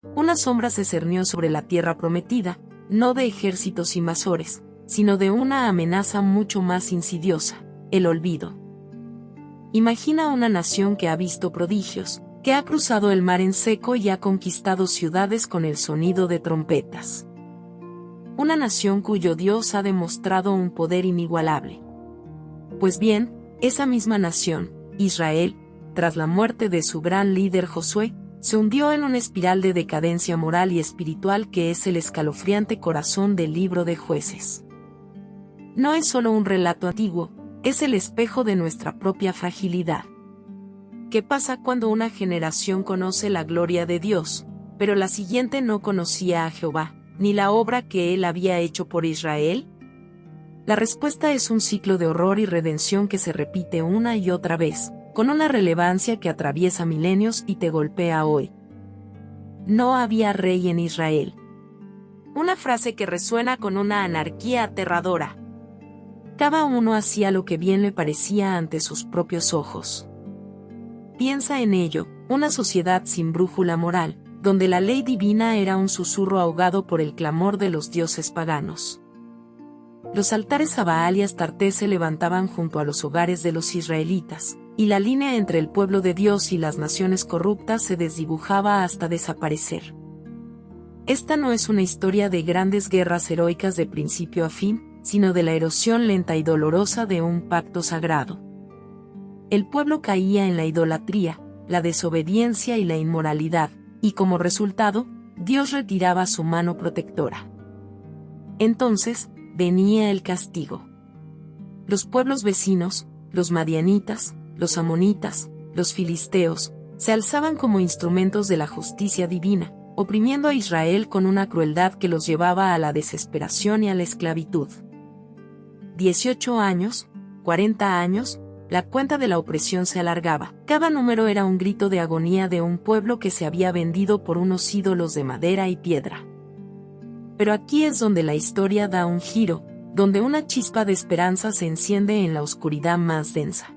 Una sombra se cernió sobre la tierra prometida, no de ejércitos invasores, sino de una amenaza mucho más insidiosa, el olvido. Imagina una nación que ha visto prodigios, que ha cruzado el mar en seco y ha conquistado ciudades con el sonido de trompetas. Una nación cuyo Dios ha demostrado un poder inigualable. Pues bien, esa misma nación, Israel, tras la muerte de su gran líder Josué, se hundió en una espiral de decadencia moral y espiritual que es el escalofriante corazón del libro de Jueces. No es solo un relato antiguo, es el espejo de nuestra propia fragilidad. ¿Qué pasa cuando una generación conoce la gloria de Dios, pero la siguiente no conocía a Jehová, ni la obra que Él había hecho por Israel? La respuesta es un ciclo de horror y redención que se repite una y otra vez, con una relevancia que atraviesa milenios y te golpea hoy. No había rey en Israel. Una frase que resuena con una anarquía aterradora. Cada uno hacía lo que bien le parecía ante sus propios ojos. Piensa en ello, una sociedad sin brújula moral, donde la ley divina era un susurro ahogado por el clamor de los dioses paganos. Los altares a Baal y Astarté se levantaban junto a los hogares de los israelitas, y la línea entre el pueblo de Dios y las naciones corruptas se desdibujaba hasta desaparecer. Esta no es una historia de grandes guerras heroicas de principio a fin, sino de la erosión lenta y dolorosa de un pacto sagrado. El pueblo caía en la idolatría, la desobediencia y la inmoralidad, y como resultado, Dios retiraba su mano protectora. Entonces, venía el castigo. Los pueblos vecinos, los madianitas, los amonitas, los filisteos, se alzaban como instrumentos de la justicia divina, oprimiendo a Israel con una crueldad que los llevaba a la desesperación y a la esclavitud. 18 años, 40 años, la cuenta de la opresión se alargaba. Cada número era un grito de agonía de un pueblo que se había vendido por unos ídolos de madera y piedra. Pero aquí es donde la historia da un giro, donde una chispa de esperanza se enciende en la oscuridad más densa.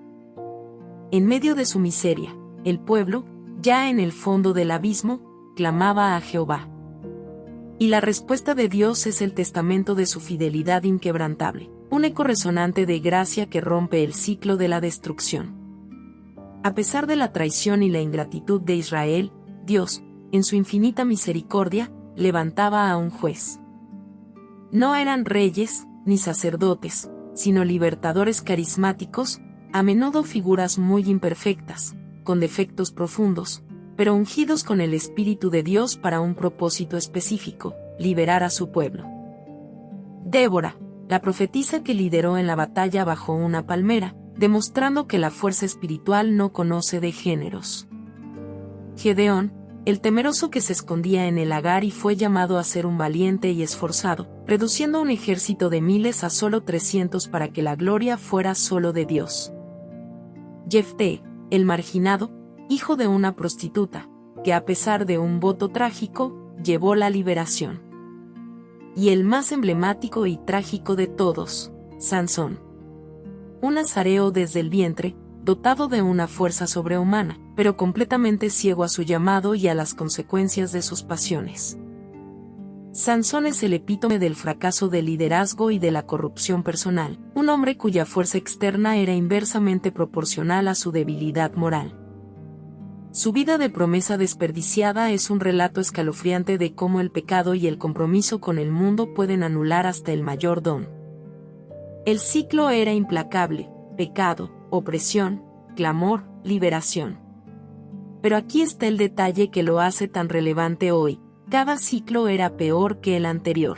En medio de su miseria, el pueblo, ya en el fondo del abismo, clamaba a Jehová. Y la respuesta de Dios es el testamento de su fidelidad inquebrantable, un eco resonante de gracia que rompe el ciclo de la destrucción. A pesar de la traición y la ingratitud de Israel, Dios, en su infinita misericordia, levantaba a un juez. No eran reyes, ni sacerdotes, sino libertadores carismáticos, a menudo figuras muy imperfectas, con defectos profundos, pero ungidos con el Espíritu de Dios para un propósito específico, liberar a su pueblo. Débora, la profetisa que lideró en la batalla bajo una palmera, demostrando que la fuerza espiritual no conoce de géneros. Gedeón, el temeroso que se escondía en el lagar y fue llamado a ser un valiente y esforzado, reduciendo un ejército de miles a solo 300 para que la gloria fuera solo de Dios. Jefté, el marginado, hijo de una prostituta, que a pesar de un voto trágico, llevó la liberación. Y el más emblemático y trágico de todos, Sansón. Un nazareo desde el vientre, dotado de una fuerza sobrehumana, pero completamente ciego a su llamado y a las consecuencias de sus pasiones. Sansón es el epítome del fracaso del liderazgo y de la corrupción personal, un hombre cuya fuerza externa era inversamente proporcional a su debilidad moral. Su vida de promesa desperdiciada es un relato escalofriante de cómo el pecado y el compromiso con el mundo pueden anular hasta el mayor don. El ciclo era implacable: pecado, opresión, clamor, liberación. Pero aquí está el detalle que lo hace tan relevante hoy: cada ciclo era peor que el anterior.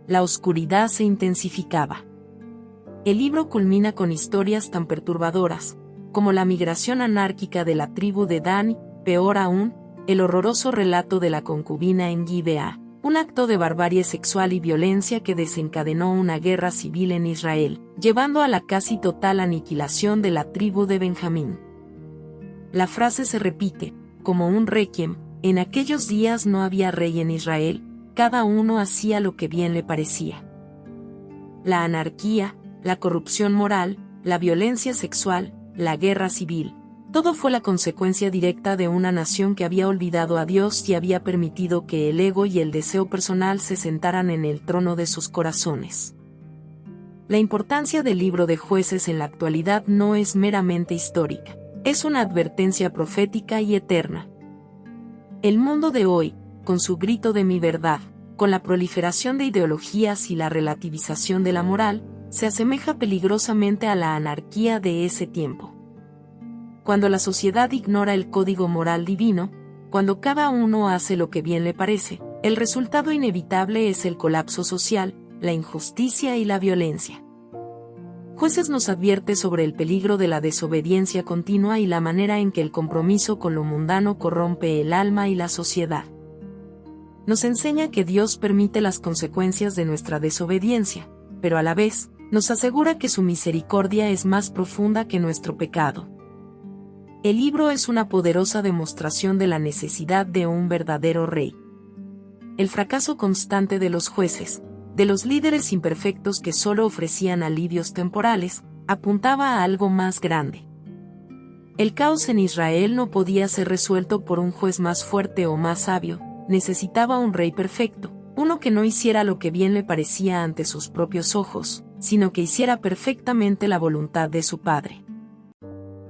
La oscuridad se intensificaba. El libro culmina con historias tan perturbadoras, como la migración anárquica de la tribu de Dan, peor aún, el horroroso relato de la concubina en Gibeá, un acto de barbarie sexual y violencia que desencadenó una guerra civil en Israel, llevando a la casi total aniquilación de la tribu de Benjamín. La frase se repite, como un requiem: en aquellos días no había rey en Israel, cada uno hacía lo que bien le parecía. La anarquía, la corrupción moral, la violencia sexual, la guerra civil, Todo fue la consecuencia directa de una nación que había olvidado a Dios y había permitido que el ego y el deseo personal se sentaran en el trono de sus corazones. La importancia del libro de Jueces en la actualidad no es meramente histórica, es una advertencia profética y eterna. El mundo de hoy, con su grito de mi verdad, con la proliferación de ideologías y la relativización de la moral, se asemeja peligrosamente a la anarquía de ese tiempo. Cuando la sociedad ignora el código moral divino, cuando cada uno hace lo que bien le parece, el resultado inevitable es el colapso social, la injusticia y la violencia. Jueces nos advierte sobre el peligro de la desobediencia continua y la manera en que el compromiso con lo mundano corrompe el alma y la sociedad. Nos enseña que Dios permite las consecuencias de nuestra desobediencia, pero a la vez, nos asegura que su misericordia es más profunda que nuestro pecado. El libro es una poderosa demostración de la necesidad de un verdadero rey. El fracaso constante de los jueces, de los líderes imperfectos que solo ofrecían alivios temporales, apuntaba a algo más grande. El caos en Israel no podía ser resuelto por un juez más fuerte o más sabio, necesitaba un rey perfecto, uno que no hiciera lo que bien le parecía ante sus propios ojos, sino que hiciera perfectamente la voluntad de su Padre.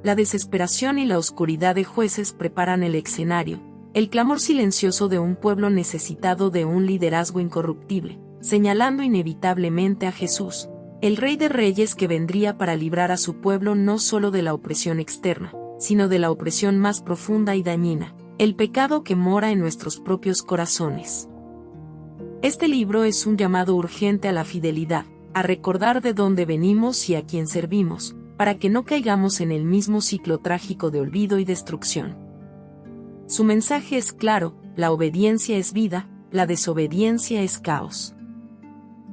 La desesperación y la oscuridad de Jueces preparan el escenario, el clamor silencioso de un pueblo necesitado de un liderazgo incorruptible, señalando inevitablemente a Jesús, el Rey de Reyes que vendría para librar a su pueblo no solo de la opresión externa, sino de la opresión más profunda y dañina, el pecado que mora en nuestros propios corazones. Este libro es un llamado urgente a la fidelidad, a recordar de dónde venimos y a quién servimos, para que no caigamos en el mismo ciclo trágico de olvido y destrucción. Su mensaje es claro: la obediencia es vida, la desobediencia es caos.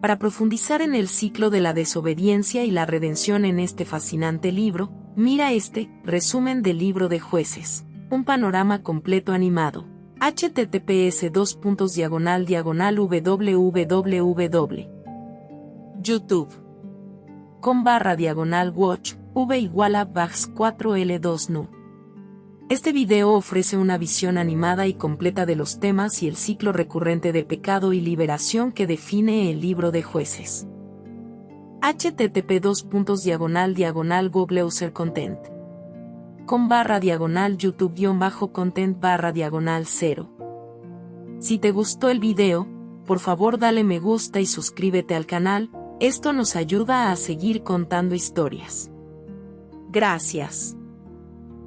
Para profundizar en el ciclo de la desobediencia y la redención en este fascinante libro, mira este resumen del libro de Jueces, un panorama completo animado. https://www. youtube.com/watch v=bax4l2nu. Este video ofrece una visión animada y completa de los temas y el ciclo recurrente de pecado y liberación que define el libro de Jueces. http://youtube.com/content/youtube-content/0. Si te gustó el video, por favor dale me gusta y suscríbete al canal, esto nos ayuda a seguir contando historias. Gracias.